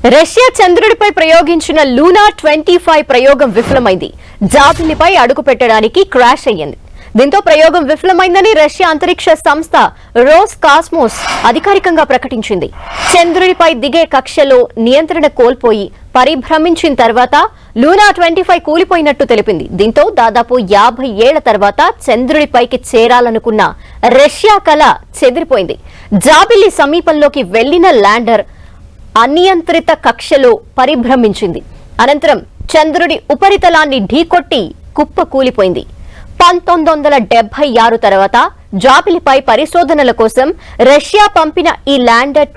Russia చంద్రుడిపై ప్రయోగించిన Luna 25 ప్రయోగం విఫలమైంది. జాబిలిపై అడుగు పెట్టడానికి క్రాష్ అయ్యింది. దీంతో ప్రయోగం విఫలమైందని రష్యా అంతరిక్ష సంస్థ రోస్ కాస్మోస్ అధికారికంగా ప్రకటించింది. చంద్రుడిపై దిగే కక్షలో నియంత్రణ కోల్పోయి పరిభ్రమించిన తర్వాత లూనా 25 కూలిపోయినట్టు తెలిపింది. దీంతో దాదాపు 50 ఏళ్ల తర్వాత చంద్రుడిపైకి చేరాలనుకున్న రష్యా కల చెదిరిపోయింది. జాబిలి సమీపంలోకి వెళ్లిన ల్యాండర్ అనియంత్రిత కక్షలో పరిభ్రమించింది. అనంతరం చంద్రుడి ఉపరితలాన్ని ఢీకొట్టి కుప్ప కూలిపోయింది. 1976 తర్వాత జాబిలిపై పరిశోధనల కోసం రష్యా పంపిన ఈ ల్యాండర్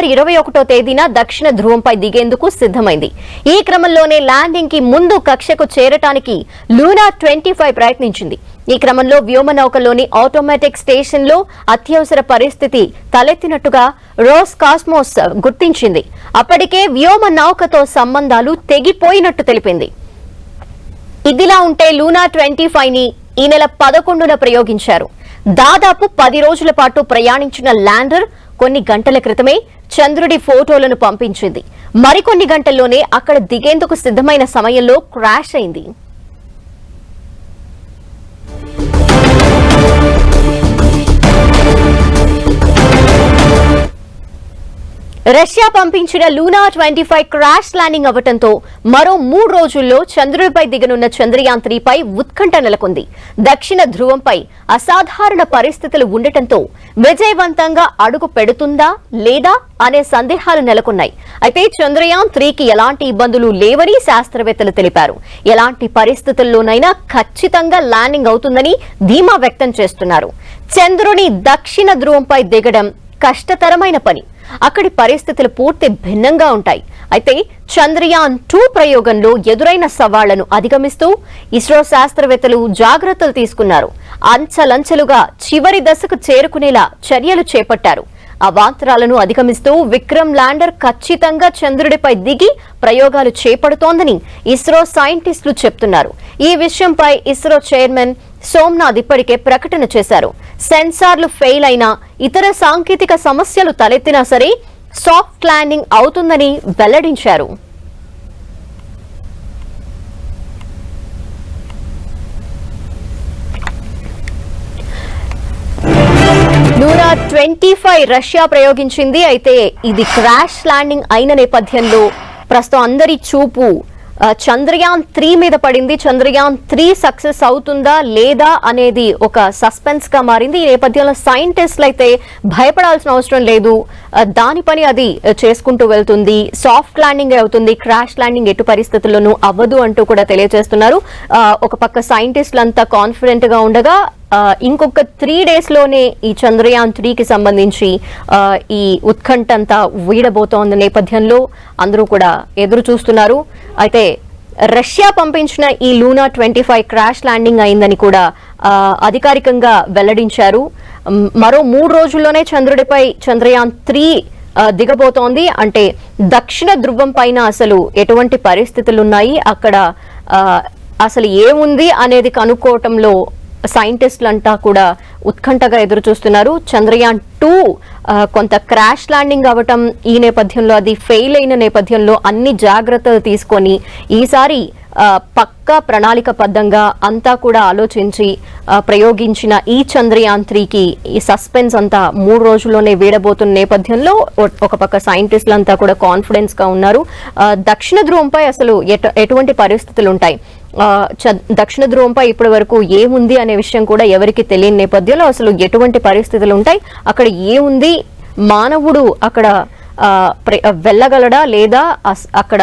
21వ తేదీన దక్షిణ ధ్రువంపై దిగేందుకు సిద్ధమైంది. ఈ క్రమంలోనే ల్యాండింగ్ కి ముందు కక్షకు చేరటానికి లూనా 25 ప్రయత్నించింది. ఈ క్రమంలో వ్యోమనౌకలోని ఆటోమేటిక్ స్టేషన్ లో అత్యవసర పరిస్థితి తలెత్తినట్టుగా రోస్ కాస్మోస్ గుర్తించింది. అప్పటికే వ్యోమనౌకతో సంబంధాలు తెగిపోయినట్టు తెలిపింది. ఇదిలా ఉంటే లూనా 25 ని ఈ నెల 11న ప్రయోగించారు. దాదాపు 10 రోజుల పాటు ప్రయాణించిన ల్యాండర్ కొన్ని గంటల క్రితమే చంద్రుడి ఫోటోలను పంపించింది. మరికొన్ని గంటల్లోనే అక్కడ దిగేందుకు సిద్ధమైన సమయంలో క్రాష్ అయింది. రష్యా పంపించిన లూనా 25 క్రాష్ ల్యాండింగ్ అవ్వడంతో మరో 3 రోజుల్లో చంద్రుడిపై దిగనున్న చంద్రయాన్ 3పై ఉత్కంఠ నెలకొంది. దక్షిణ ధ్రువంపై అసాధారణ పరిస్థితులు ఉండటంతో విజయవంతంగా అడుగు పెడుతుందా లేదా అనే సందేహాలు నెలకొన్నాయి. అయితే చంద్రయాన్ 3కి ఎలాంటి ఇబ్బందులు లేవని శాస్త్రవేత్తలు తెలిపారు. ఎలాంటి పరిస్థితుల్లోనైనా ఖచ్చితంగా ల్యాండింగ్ అవుతుందని ధీమా వ్యక్తం చేస్తున్నారు. చంద్రుని దక్షిణ ధ్రువంపై దిగడం కష్టతరమైన పని. అక్కడి పరిస్థితులు పూర్తి భిన్నంగా ఉంటాయి. అయితే చంద్రయాన్ 2 ప్రయోగంలో ఎదురైన సవాళ్లను అధిగమిస్తూ ఇస్రో శాస్త్రవేత్తలు జాగ్రత్తలు తీసుకున్నారు. అంచెలంచెలుగా చివరి దశకు చేరుకునేలా చర్యలు చేపట్టారు. అవాంతరాలను అధిగమిస్తూ విక్రమ్ ల్యాండర్ ఖచ్చితంగా చంద్రుడిపై దిగి ప్రయోగాలు చేపడుతోందని ఇస్రో సైంటిస్టులు చెప్తున్నారు. ఈ విషయంపై ఇస్రో చైర్మన్ సోమనాథ్ ఇప్పటికే ప్రకటన చేశారు. సెన్సార్లు ఫెయిల్ అయినా ఇతర సాంకేతిక సమస్యలు తలెత్తినా సరే సాఫ్ట్ ల్యాండింగ్ అవుతుందని వెల్లడించారు. లూనా 25 రష్యా ప్రయోగించింది. అయితే ఇది క్రాష్ ల్యాండింగ్ అయిన నేపథ్యంలో ప్రస్తుతం అందరి చూపు చంద్రయాన్ 3 మీద పడింది. చంద్రయాన్ 3 సక్సెస్ అవుతుందా లేదా అనేది ఒక సస్పెన్స్ గా మారింది. ఈ నేపథ్యంలో సైంటిస్టులు అయితే భయపడాల్సిన అవసరం లేదు, దాని పని అది చేసుకుంటూ వెళ్తుంది, సాఫ్ట్ ల్యాండింగ్ అవుతుంది, క్రాష్ ల్యాండింగ్ ఎటు పరిస్థితుల్లోనూ అవ్వదు అంటూ కూడా తెలియజేస్తున్నారు. ఒక పక్క సైంటిస్టులు అంతా కాన్ఫిడెంట్ గా ఉండగా ఇంకొక 3 days లోనే ఈ చంద్రయాన్ 3కి సంబంధించి ఈ ఉత్కంఠ అంతా వీడబోతోన్న నేపథ్యంలో అందరూ కూడా ఎదురు చూస్తున్నారు. అయితే రష్యా పంపించిన ఈ లూనా 25 క్రాష్ ల్యాండింగ్ అయిందని కూడా అధికారికంగా వెల్లడించారు. మరో 3 రోజుల్లోనే చంద్రుడిపై చంద్రయాన్ 3 దిగబోతోంది. అంటే దక్షిణ ధ్రువం పైన అసలు ఎటువంటి పరిస్థితులు ఉన్నాయి, అక్కడ అసలు ఏముంది అనేది కనుక్కోవటంలో సైంటిస్టులంతా కూడా ఉత్కంఠగా ఎదురు చూస్తున్నారు. చంద్రయాన్ 2 కొంత క్రాష్ ల్యాండింగ్ అవ్వటం, ఈ నేపథ్యంలో అది ఫెయిల్ అయిన నేపథ్యంలో అన్ని జాగ్రత్తలు తీసుకొని ఈసారి పక్కా ప్రణాళికబద్ధంగా అంతా కూడా ఆలోచించి ప్రయోగించిన ఈ చంద్రయాన్ 3కి ఈ సస్పెన్స్ అంతా 3 రోజుల్లోనే వీడబోతున్న నేపథ్యంలో ఒక పక్క సైంటిస్టులంతా కూడా కాన్ఫిడెన్స్ గా ఉన్నారు. దక్షిణ ధ్రువంపై అసలు ఎటువంటి పరిస్థితులు ఉంటాయి, దక్షిణ ధ్రువంపై ఇప్పటి వరకు ఏముంది అనే విషయం కూడా ఎవరికి తెలియని నేపథ్యంలో అసలు ఎటువంటి పరిస్థితులు ఉంటాయి, అక్కడ ఏముంది, మానవుడు అక్కడ వెళ్ళగలడా లేదా అక్కడ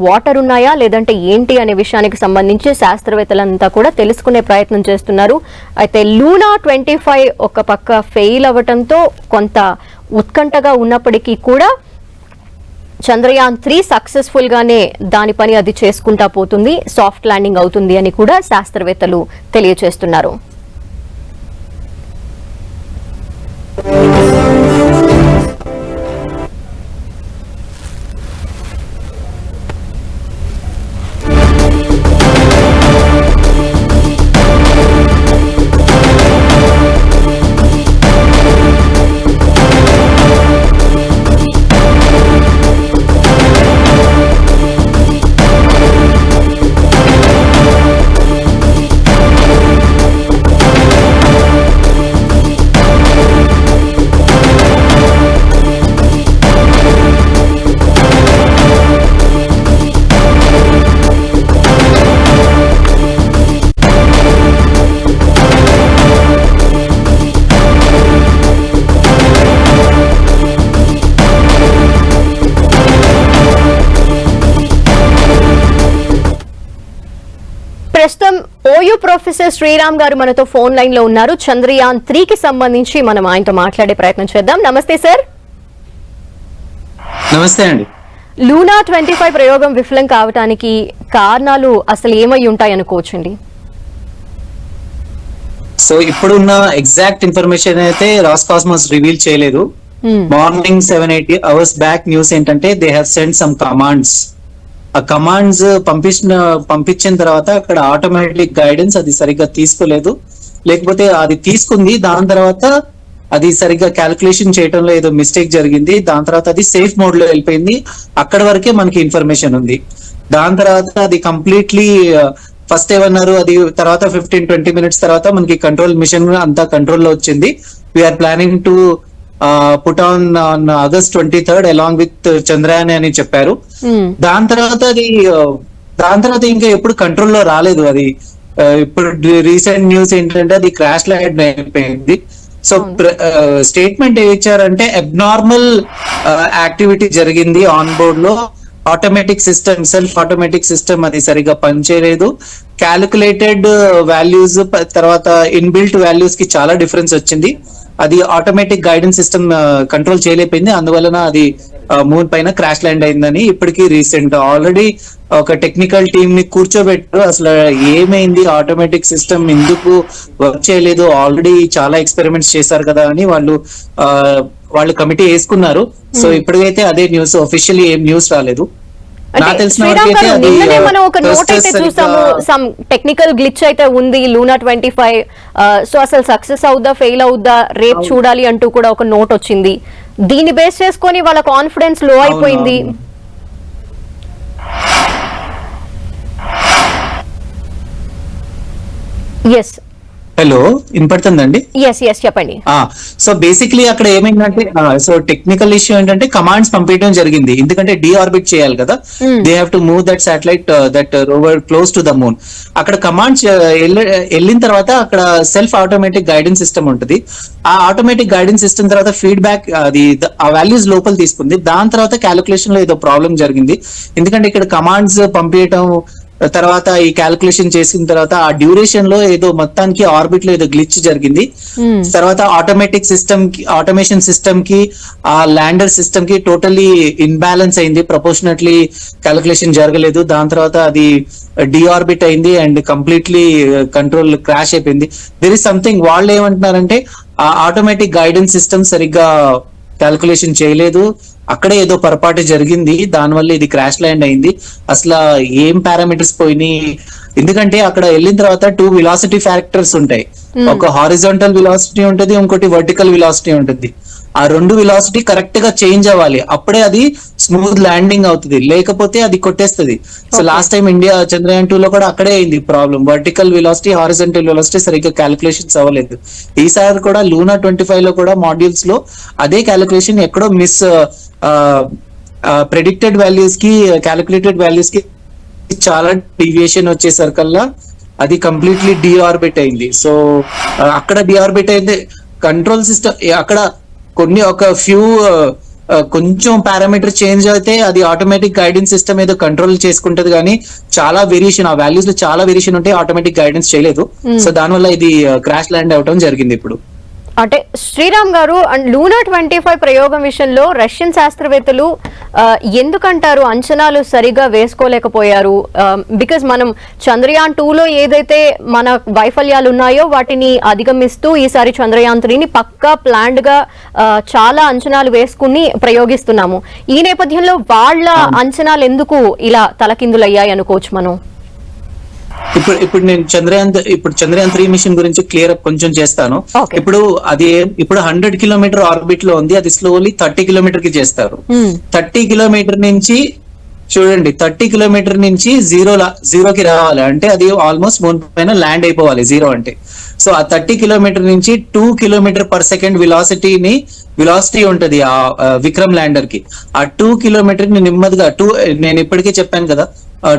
వాటర్ ఉన్నాయా లేదంటే ఏంటి అనే విషయానికి సంబంధించి శాస్త్రవేత్తలంతా కూడా తెలుసుకునే ప్రయత్నం చేస్తున్నారు. అయితే లూనా 25 ఒక పక్క ఫెయిల్ అవ్వటంతో కొంత ఉత్కంఠగా ఉన్నప్పటికీ కూడా చంద్రయాన్ 3 సక్సెస్ఫుల్ గానే దాని పని అది చేసుకుంటా పోతుంది, సాఫ్ట్ ల్యాండింగ్ అవుతుంది అని కూడా శాస్త్రవేత్తలు తెలియజేస్తున్నారు. ఓయూ ప్రొఫెసర్ శ్రీరామ్ గారు మనతో ఫోన్ లైన్ లో ఉన్నారు. చంద్రయాన్ 3 కి సంబంధించి మనం ఆయనతో మాట్లాడే ప్రయత్నం చేద్దాం. నమస్తే సార్. నమస్తే అండి. లూనా 25 ప్రయోగం విఫలం కావడానికి కారణాలు అసలు ఏమై ఉంటాయి అనుకోవచ్చండి? సో ఇప్పుడున్న ఎగ్జాక్ట్ ఇన్ఫర్మేషన్ అయితే రాస్కాస్మోస్ రివీల్ చేయలేదు. మార్నింగ్ 7-8 hours బ్యాక్ న్యూస్ ఏంటంటే they have send some commands. ఆ కమాండ్స్ పంపించిన తర్వాత అక్కడ ఆటోమేటిక్ గైడెన్స్ అది సరిగ్గా తీసుకోలేదు, లేకపోతే అది తీసుకుంది, దాని తర్వాత అది సరిగ్గా క్యాలిక్యులేషన్ చేయడంలో ఏదో మిస్టేక్ జరిగింది, దాని తర్వాత అది సేఫ్ మోడ్ లో వెళ్ళిపోయింది. అక్కడ వరకే మనకి ఇన్ఫర్మేషన్ ఉంది. దాని తర్వాత అది కంప్లీట్లీ ఫస్ట్ ఏమన్నారు, అది తర్వాత 15-20 minutes తర్వాత మనకి కంట్రోల్ మిషన్ అంతా కంట్రోల్లో వచ్చింది. We're planning to put on August 23rd along with Chandrayaan అని చెప్పారు. దాని తర్వాత ఇంకా ఎప్పుడు కంట్రోల్లో రాలేదు అది. ఇప్పుడు రీసెంట్ న్యూస్ ఏంటంటే అది క్రాష్ ల్యాండ్ అయిపోయింది. సో స్టేట్మెంట్ ఏమి ఇచ్చారంటే అబ్నార్మల్ యాక్టివిటీ జరిగింది ఆన్ బోర్డ్ లో. Automatic system, self automatic system అది సరిగా పనిచేయలేదు. క్యాలిక్యులేటెడ్ వాల్యూస్ తర్వాత ఇన్బిల్ట్ వాల్యూస్ కి చాలా డిఫరెన్స్ వచ్చింది. అది ఆటోమేటిక్ గైడెన్స్ సిస్టమ్ కంట్రోల్ చేయలేకపోయింది, అందువలన అది మూన్ పైన క్రాష్ ల్యాండ్ అయిందని ఇప్పటికీ రీసెంట్ ఆల్రెడీ ఒక టెక్నికల్ టీమ్ ని కూర్చోబెట్టారు. అసలు ఏమైంది, ఆటోమేటిక్ సిస్టమ్ ఎందుకు వర్క్ చేయలేదు, ఆల్రెడీ చాలా ఎక్స్పెరిమెంట్స్ చేశారు కదా అని వాళ్ళు కమిటీ వేసుకున్నారు. సో ఇప్పటికైతే అదే న్యూస్, ఆఫీషియల్లీ ఏం న్యూస్ రాలేదు. నిన్ననే మనం ఒక నోట్ అయితే చూసాము, సమ్ టెక్నికల్ గ్లిచ్ అయితే ఉంది లూనా 25. సో అసలు సక్సెస్ అవుద్దా ఫెయిల్ అవుద్దా రేపు చూడాలి అంటూ కూడా ఒక నోట్ వచ్చింది. దీన్ని బేస్ చేసుకొని వాళ్ళ కాన్ఫిడెన్స్ లో అయిపోయింది. ఎస్, హలో వినపడుతుందండి? చెప్పండి. సో బేసిక్లీ అక్కడ ఏమైందంటే, సో టెక్నికల్ ఇష్యూ ఏంటంటే కమాండ్స్ పంపించడం జరిగింది, ఎందుకంటే డీఆర్బిట్ చేయాలి కదా. They have to move that satellite, that rover close to the moon. అక్కడ కమాండ్స్ వెళ్ళిన తర్వాత అక్కడ సెల్ఫ్ ఆటోమేటిక్ గైడెన్స్ సిస్టమ్ ఉంటుంది. ఆ ఆటోమేటిక్ గైడెన్స్ సిస్టమ్ తర్వాత ఫీడ్బ్యాక్ అది ఆ వాల్యూస్ లోపల తీసుకుంది. దాని తర్వాత క్యాలిక్యులేషన్ లో ఏదో ప్రాబ్లం జరిగింది, ఎందుకంటే ఇక్కడ కమాండ్స్ పంపించడం తర్వాత ఈ క్యాలిక్యులేషన్ చేసిన తర్వాత ఆ డ్యూరేషన్ లో ఏదో మొత్తానికి ఆర్బిట్ లో ఏదో గ్లిచ్ జరిగింది. తర్వాత ఆటోమేటిక్ సిస్టమ్ కి, ఆటోమేషన్ సిస్టమ్ కి, ఆ ల్యాండర్ సిస్టమ్ కి టోటల్లీ ఇన్బ్యాలెన్స్ అయింది, ప్రపోర్షనట్లీ క్యాలిక్యులేషన్ జరగలేదు. దాని తర్వాత అది డిఆర్బిట్ అయింది అండ్ కంప్లీట్లీ కంట్రోల్ క్రాష్ అయిపోయింది. దెర్ ఇస్ సంథింగ్, వాళ్ళు ఏమంటున్నారంటే ఆ ఆటోమేటిక్ గైడెన్స్ సిస్టమ్ సరిగ్గా క్యాలిక్యులేషన్ చేయలేదు, అక్కడే ఏదో పొరపాటు జరిగింది, దానివల్ల ఇది క్రాష్ ల్యాండ్ అయింది. అసలు ఏం పారామీటర్స్ పోయినాయి, ఎందుకంటే అక్కడ వెళ్ళిన తర్వాత 2 వెలాసిటీ ఫ్యాక్టర్స్ ఉంటాయి. ఒక హారిజాంటల్ వెలాసిటీ ఉంటుంది, ఇంకోటి వర్టికల్ వెలాసిటీ ఉంటుంది. ఆ 2 వెలాసిటీ కరెక్ట్ గా చేంజ్ అవ్వాలి, అప్పుడే అది స్మూత్ ల్యాండింగ్ అవుతుంది, లేకపోతే అది కొట్టేస్తుంది. So last time India Chandrayaan 2 లో కూడా అక్కడే అయింది problem. Vertical velocity, horizontal velocity సరిగ్గా క్యాలిక్యులేషన్స్ అవ్వలేదు. ఈసారి కూడా లూనా 25 లో కూడా మాడ్యూల్స్ లో అదే క్యాలిక్యులేషన్ ఎక్కడో మిస్, ప్రెడిక్టెడ్ వాల్యూస్ కి క్యాలిక్యులేటెడ్ వాల్యూస్ కి చాలా డీవియేషన్ వచ్చేసరికల్లా అది కంప్లీట్లీ డిఆర్బిట్ అయింది. సో అక్కడ డిఆర్బిట్ అయింది. కంట్రోల్ సిస్టమ్ అక్కడ కొన్ని ఒక ఫ్యూ కొంచెం పారామీటర్ చేంజ్ అయితే అది ఆటోమేటిక్ గైడెన్స్ సిస్టమ్ ఏదో కంట్రోల్ చేసుకుంటది, కానీ చాలా వేరియేషన్, ఆ వాల్యూస్ లో చాలా వేరియేషన్ ఉంటే ఆటోమేటిక్ గైడెన్స్ చేయలేదు. సో దానివల్ల ఇది క్రాష్ ల్యాండ్ అవటం జరిగింది. ఇప్పుడు అంటే శ్రీరామ్ గారు, అండ్ లూనా 25 ప్రయోగం విషయంలో రష్యన్ శాస్త్రవేత్తలు ఎందుకంటారు అంచనాలు సరిగా వేసుకోలేకపోయారు? బికాజ్ మనం చంద్రయాన్ 2లో ఏదైతే మన వైఫల్యాలు ఉన్నాయో వాటిని అధిగమిస్తూ ఈసారి చంద్రయాన్ 3ని పక్కా ప్లాన్డ్ గా చాలా అంచనాలు వేసుకుని ప్రయోగిస్తున్నాము. ఈ నేపథ్యంలో వాళ్ళ అంచనాలు ఎందుకు ఇలా తలకిందులయ్యాయి అనుకోవచ్చు మనం? ఇప్పుడు నేను చంద్రయాన్ 3 మిషన్ గురించి క్లియర్ అప్ కొంచెం చేస్తాను. ఇప్పుడు 100 కిలోమీటర్ ఆర్బిట్ లో ఉంది, అది స్లోలీ 30 కిలోమీటర్ కి చేస్తారు. 30 కిలోమీటర్ నుంచి చూడండి, 30 కిలోమీటర్ నుంచి జీరోకి రావాలి అంటే అది ఆల్మోస్ట్ మూన్ పైన ల్యాండ్ అయిపోవాలి జీరో అంటే. సో ఆ 30 కిలోమీటర్ నుంచి 2 km/s వెలాసిటీ ఉంటది ఆ విక్రమ్ ల్యాండర్ కి. ఆ 2 km ని నెమ్మదిగా నేను ఇప్పటికే చెప్పాను కదా,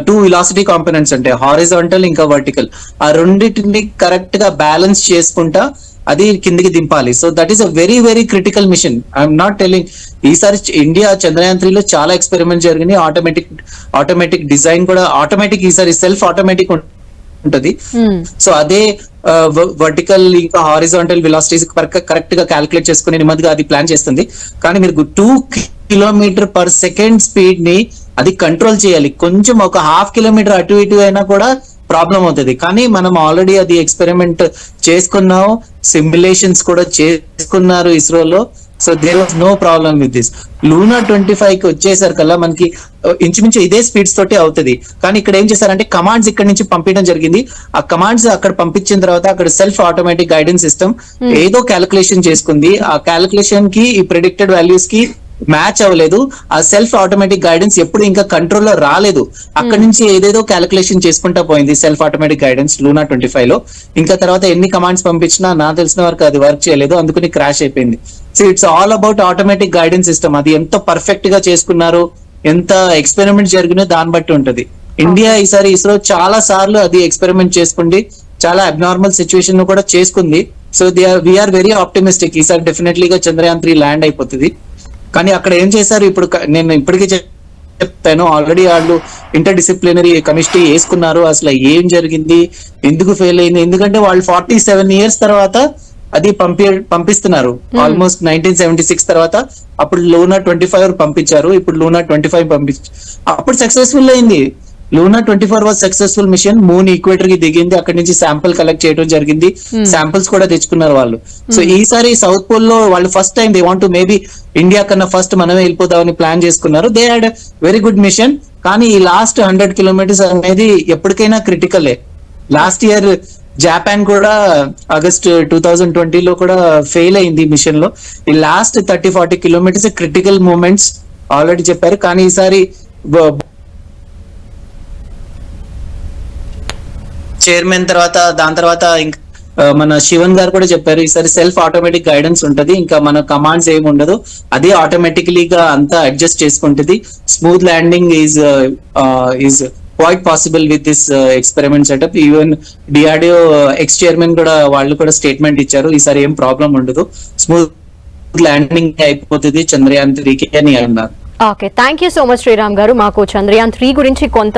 2 వెలాసిటీ కాంపోనెంట్స్ అంటే హారిజాంటల్ ఇంకా వర్టికల్, ఆ రెండింటిని కరెక్ట్ గా బ్యాలెన్స్ చేసుకుంటా అది కిందికి దింపాలి. So that is a very very critical mission. I'm not telling, ఈసారి ఇండియా చంద్రయాన్ 3 లో చాలా ఎక్స్పెరిమెంట్ జరిగింది. ఆటోమేటిక్ డిజైన్ కూడా ఆటోమేటిక్, ఈసారి సెల్ఫ్ ఆటోమేటిక్ ఉంటది. సో అదే వర్టికల్ ఇంకా హారిజాంటల్ వెలాసిటీస్ కరెక్ట్ గా క్యాలిక్యులేట్ చేసుకుని నెమ్మదిగా అది ప్లాన్ చేస్తుంది. కానీ మీరు 2 km/s స్పీడ్ ని అది కంట్రోల్ చేయాలి. కొంచెం ఒక 0.5 km అటు ఇటు అయినా కూడా ప్రాబ్లం అవుతుంది. కానీ మనం ఆల్రెడీ అది ఎక్స్పెరిమెంట్ చేసుకున్నాం, సిమ్యులేషన్స్ కూడా చేసుకున్నారు ఇస్రోలో. So there was no problem with this. Luna 25 కి వచ్చేసరికల్లా మనకి ఇంచుమించు ఇదే స్పీడ్స్ తోటి అవుతుంది. కానీ ఇక్కడ ఏం చేశారంటే కమాండ్స్ ఇక్కడ నుంచి పంపించడం జరిగింది. ఆ కమాండ్స్ అక్కడ పంపించిన తర్వాత అక్కడ సెల్ఫ్ ఆటోమేటిక్ గైడెన్స్ సిస్టమ్ ఏదో క్యాలిక్యులేషన్ చేసుకుంది. ఆ క్యాలిక్యులేషన్ కి ఈ ప్రెడిక్టెడ్ వాల్యూస్ కి మ్యాచ్ అవ్వలేదు. ఆ సెల్ఫ్ ఆటోమేటిక్ గైడెన్స్ ఎప్పుడు ఇంకా కంట్రోల్లో రాలేదు. అక్కడ నుంచి ఏదేదో క్యాలిక్యులేషన్ చేసుకుంటా పోయింది సెల్ఫ్ ఆటోమేటిక్ గైడెన్స్ లూనా 25 లో. ఇంకా తర్వాత ఎన్ని కమాండ్స్ పంపించినా నాకు తెలిసిన వరకు అది వర్క్ చేయలేదు, అందుకని క్రాష్ అయిపోయింది. So it's all about automatic guidance system. అది ఎంత పర్ఫెక్ట్ గా చేసుకున్నారు, ఎంత ఎక్స్పెరిమెంట్ జరిగినా దాన్ని బట్టి ఉంటది. ఇండియా ఈసారి ఇస్రో చాలా సార్లు అది ఎక్స్పెరిమెంట్ చేసుకుంది, చాలా అబ్నార్మల్ సిచ్యువేషన్ కూడా చేసుకుంది. So we're very optimistic. ఈసారి డెఫినెట్లీ గా చంద్రయాన్ 3 ల్యాండ్ అయిపోతుంది. కానీ అక్కడ ఏం చేశారు, ఇప్పుడు నేను ఇప్పటికీ చెప్పాను ఆల్రెడీ, వాళ్ళు ఇంటర్ డిసిప్లినరీ కమిటీ వేసుకున్నారు. అసలు ఏం జరిగింది, ఎందుకు ఫెయిల్ అయింది, ఎందుకంటే వాళ్ళు 47 years తర్వాత అది పంపిస్తున్నారు. ఆల్మోస్ట్ 1976 తర్వాత అప్పుడు లూనా 25 పంపించారు, ఇప్పుడు లూనా 25 అప్పుడు సక్సెస్ఫుల్ అయింది. Luna 24 was successful machine. Moon equator కి దిగింది, అక్కడి నుంచి శాంపుల్ కలెక్ట్ చేయడం జరిగింది, శాంపుల్స్ కూడా తెచ్చుకున్నారు వాళ్ళు. సో ఈసారి సౌత్ పోల్ లో వాళ్ళు first time they want maybe India కన్నా ఫస్ట్ మనమే వెళ్ళిపోదామని ప్లాన్ చేసుకున్నారు. They had very good mission. కానీ ఈ లాస్ట్ 100 kilometers అనేది ఎప్పటికైనా క్రిటికలే. లాస్ట్ ఇయర్ జపాన్ కూడా ఆగస్ట్ 2020 లో కూడా ఫెయిల్ అయింది మిషన్ లో. ఈ last 30-40 kilometers critical moments already చెప్పారు. కానీ ఈసారి చైర్మన్ తర్వాత దాని తర్వాత మన శివన్ గారు కూడా చెప్పారు, ఈసారి సెల్ఫ్ ఆటోమేటిక్ గైడెన్స్ ఉంటది, ఇంకా మన కమాండ్స్ ఏమి ఉండదు, అదే ఆటోమేటికలీగా అంతా అడ్జస్ట్ చేసుకుంటది. Smooth landing is quite possible with this experiment setup. Even DRDO X chairman కూడా వాళ్ళు కూడా స్టేట్మెంట్ ఇచ్చారు, ఈసారి ఏం ప్రాబ్లం ఉండదు, స్మూత్ ల్యాండింగ్ అయిపోతుంది చంద్రయాన్ 3కి అని అన్నారు. Okay, thank you so much Sriram గారు. మాకు చంద్రయాన్ 3 గురించి కొంత